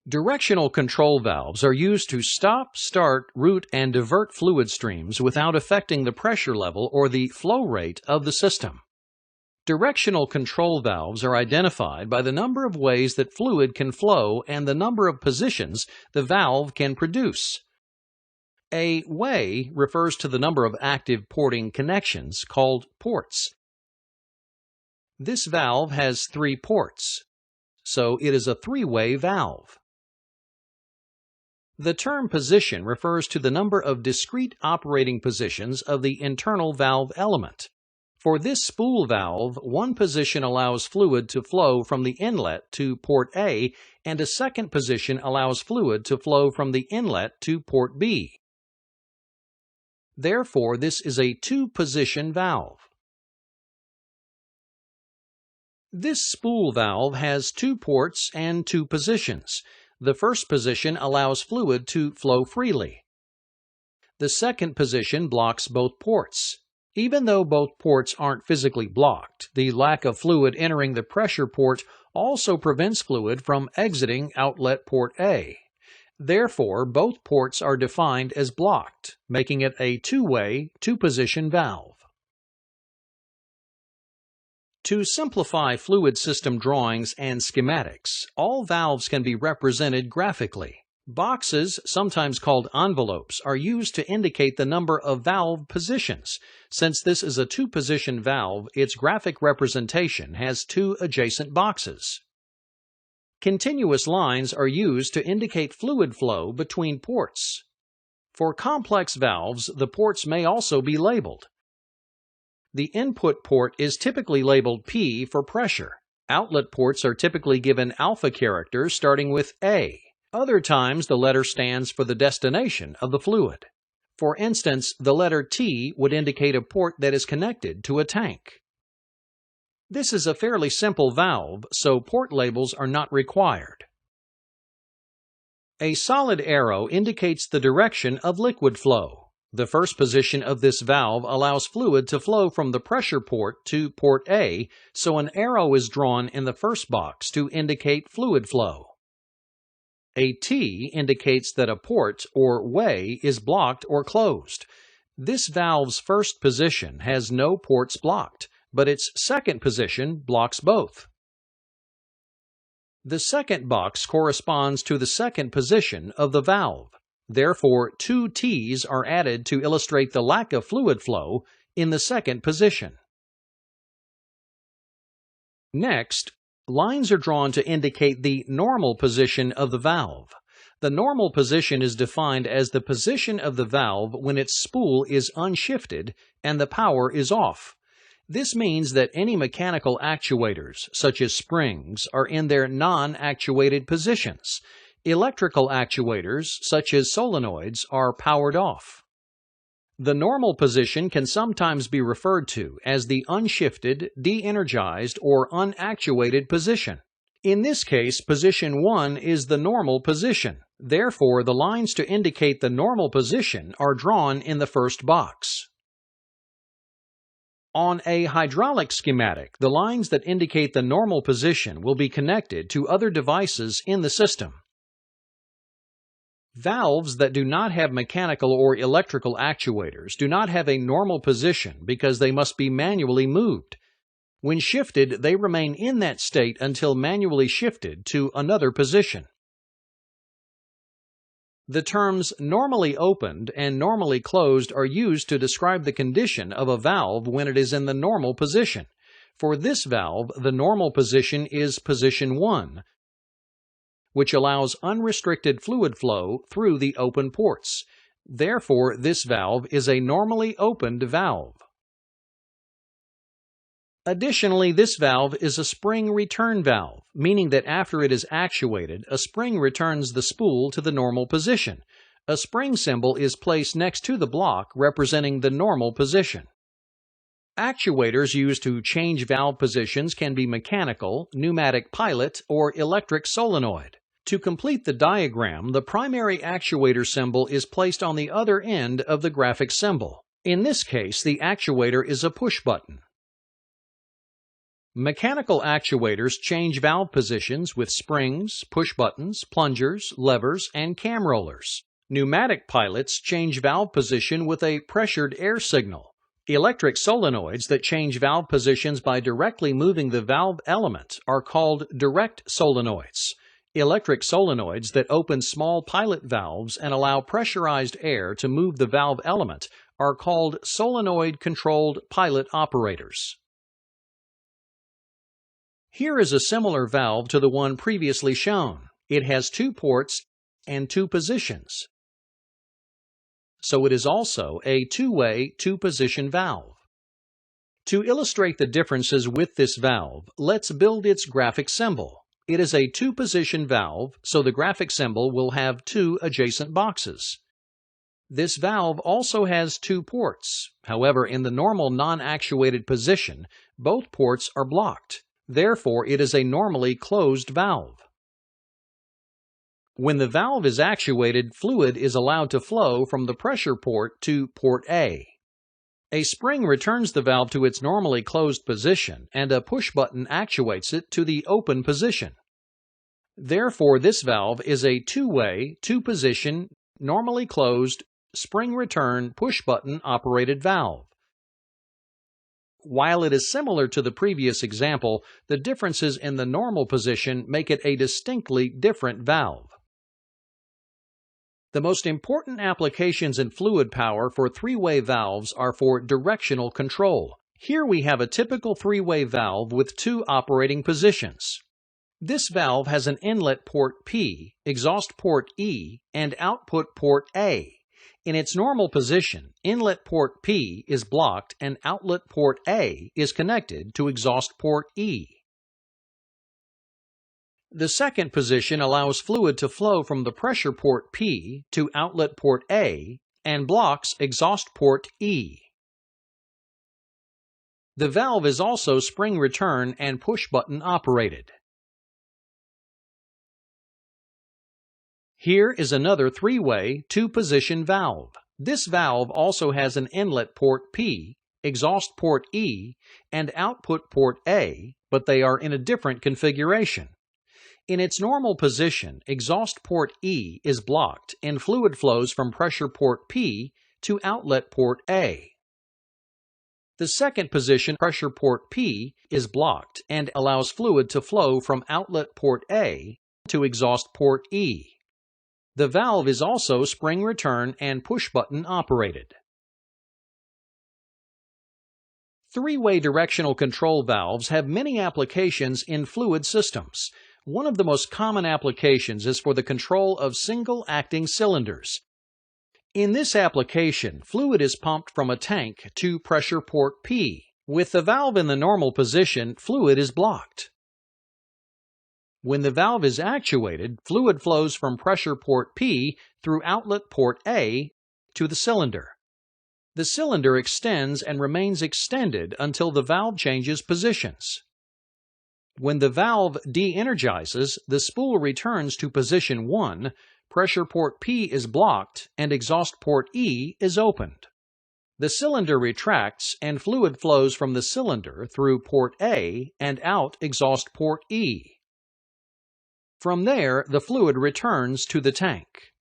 Directional control valves are used to stop, start, route, and divert fluid streams without affecting the pressure level or the flow rate of the system. Directional control valves are identified by the number of ways that fluid can flow and the number of positions the valve can produce. A way refers to the number of active porting connections, called ports. This valve has 3 ports, so it is a 3-way valve. The term position refers to the number of discrete operating positions of the internal valve element. For this spool valve, one position allows fluid to flow from the inlet to port A, and a second position allows fluid to flow from the inlet to port B. Therefore, this is a 2-position valve. This spool valve has 2 ports and 2 positions. The first position allows fluid to flow freely. The second position blocks both ports. Even though both ports aren't physically blocked, the lack of fluid entering the pressure port also prevents fluid from exiting outlet port A. Therefore, both ports are defined as blocked, making it a 2-way, 2-position valve. To simplify fluid system drawings and schematics, all valves can be represented graphically. Boxes, sometimes called envelopes, are used to indicate the number of valve positions. Since this is a 2-position valve, its graphic representation has 2 adjacent boxes. Continuous lines are used to indicate fluid flow between ports. For complex valves, the ports may also be labeled. The input port is typically labeled P for pressure. Outlet ports are typically given alpha characters starting with A. Other times, the letter stands for the destination of the fluid. For instance, the letter T would indicate a port that is connected to a tank. This is a fairly simple valve, so port labels are not required. A solid arrow indicates the direction of liquid flow. The first position of this valve allows fluid to flow from the pressure port to port A, so an arrow is drawn in the first box to indicate fluid flow. A T indicates that a port, or way, is blocked or closed. This valve's first position has no ports blocked, but its second position blocks both. The second box corresponds to the second position of the valve. Therefore, 2 T's are added to illustrate the lack of fluid flow in the second position. Next, lines are drawn to indicate the normal position of the valve. The normal position is defined as the position of the valve when its spool is unshifted and the power is off. This means that any mechanical actuators, such as springs, are in their non-actuated positions. Electrical actuators, such as solenoids, are powered off. The normal position can sometimes be referred to as the unshifted, de-energized, or unactuated position. In this case, position 1 is the normal position. Therefore, the lines to indicate the normal position are drawn in the first box. On a hydraulic schematic, the lines that indicate the normal position will be connected to other devices in the system. Valves that do not have mechanical or electrical actuators do not have a normal position because they must be manually moved. When shifted, they remain in that state until manually shifted to another position. The terms normally opened and normally closed are used to describe the condition of a valve when it is in the normal position. For this valve, the normal position is position 1, which allows unrestricted fluid flow through the open ports. Therefore, this valve is a normally opened valve. Additionally, this valve is a spring return valve, meaning that after it is actuated, a spring returns the spool to the normal position. A spring symbol is placed next to the block representing the normal position. Actuators used to change valve positions can be mechanical, pneumatic pilot, or electric solenoid. To complete the diagram, the primary actuator symbol is placed on the other end of the graphic symbol. In this case, the actuator is a push button. Mechanical actuators change valve positions with springs, push buttons, plungers, levers, and cam rollers. Pneumatic pilots change valve position with a pressured air signal. Electric solenoids that change valve positions by directly moving the valve element are called direct solenoids. Electric solenoids that open small pilot valves and allow pressurized air to move the valve element are called solenoid-controlled pilot operators. Here is a similar valve to the one previously shown. It has 2 ports and 2 positions, so it is also a two-way, two-position valve. To illustrate the differences with this valve, let's build its graphic symbol. It is a two-position valve, so the graphic symbol will have 2 adjacent boxes. This valve also has 2 ports. However, in the normal non-actuated position, both ports are blocked. Therefore, it is a normally closed valve. When the valve is actuated, fluid is allowed to flow from the pressure port to port A. A spring returns the valve to its normally closed position, and a push button actuates it to the open position. Therefore, this valve is a two-way, two-position, normally closed, spring return, push button operated valve. While it is similar to the previous example, the differences in the normal position make it a distinctly different valve. The most important applications in fluid power for three-way valves are for directional control. Here we have a typical three-way valve with 2 operating positions. This valve has an inlet port P, exhaust port E, and output port A. In its normal position, inlet port P is blocked and outlet port A is connected to exhaust port E. The second position allows fluid to flow from the pressure port P to outlet port A and blocks exhaust port E. The valve is also spring return and push button operated. Here is another three-way, two-position valve. This valve also has an inlet port P, exhaust port E, and output port A, but they are in a different configuration. In its normal position, exhaust port E is blocked and fluid flows from pressure port P to outlet port A. The second position, pressure port P, is blocked and allows fluid to flow from outlet port A to exhaust port E. The valve is also spring return and push button operated. Three-way directional control valves have many applications in fluid systems. One of the most common applications is for the control of single-acting cylinders. In this application, fluid is pumped from a tank to pressure port P. With the valve in the normal position, fluid is blocked. When the valve is actuated, fluid flows from pressure port P through outlet port A to the cylinder. The cylinder extends and remains extended until the valve changes positions. When the valve de-energizes, the spool returns to position 1, pressure port P is blocked, and exhaust port E is opened. The cylinder retracts and fluid flows from the cylinder through port A and out exhaust port E. From there, the fluid returns to the tank.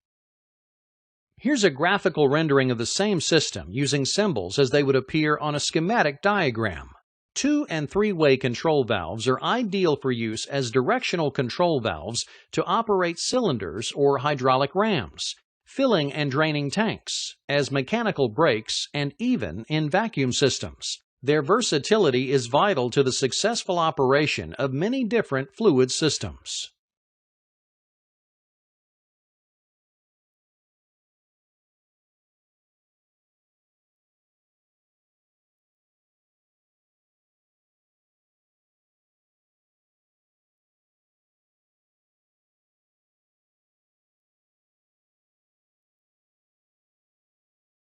Here's a graphical rendering of the same system using symbols as they would appear on a schematic diagram. 2- and 3-way control valves are ideal for use as directional control valves to operate cylinders or hydraulic rams, filling and draining tanks, as mechanical brakes, and even in vacuum systems. Their versatility is vital to the successful operation of many different fluid systems.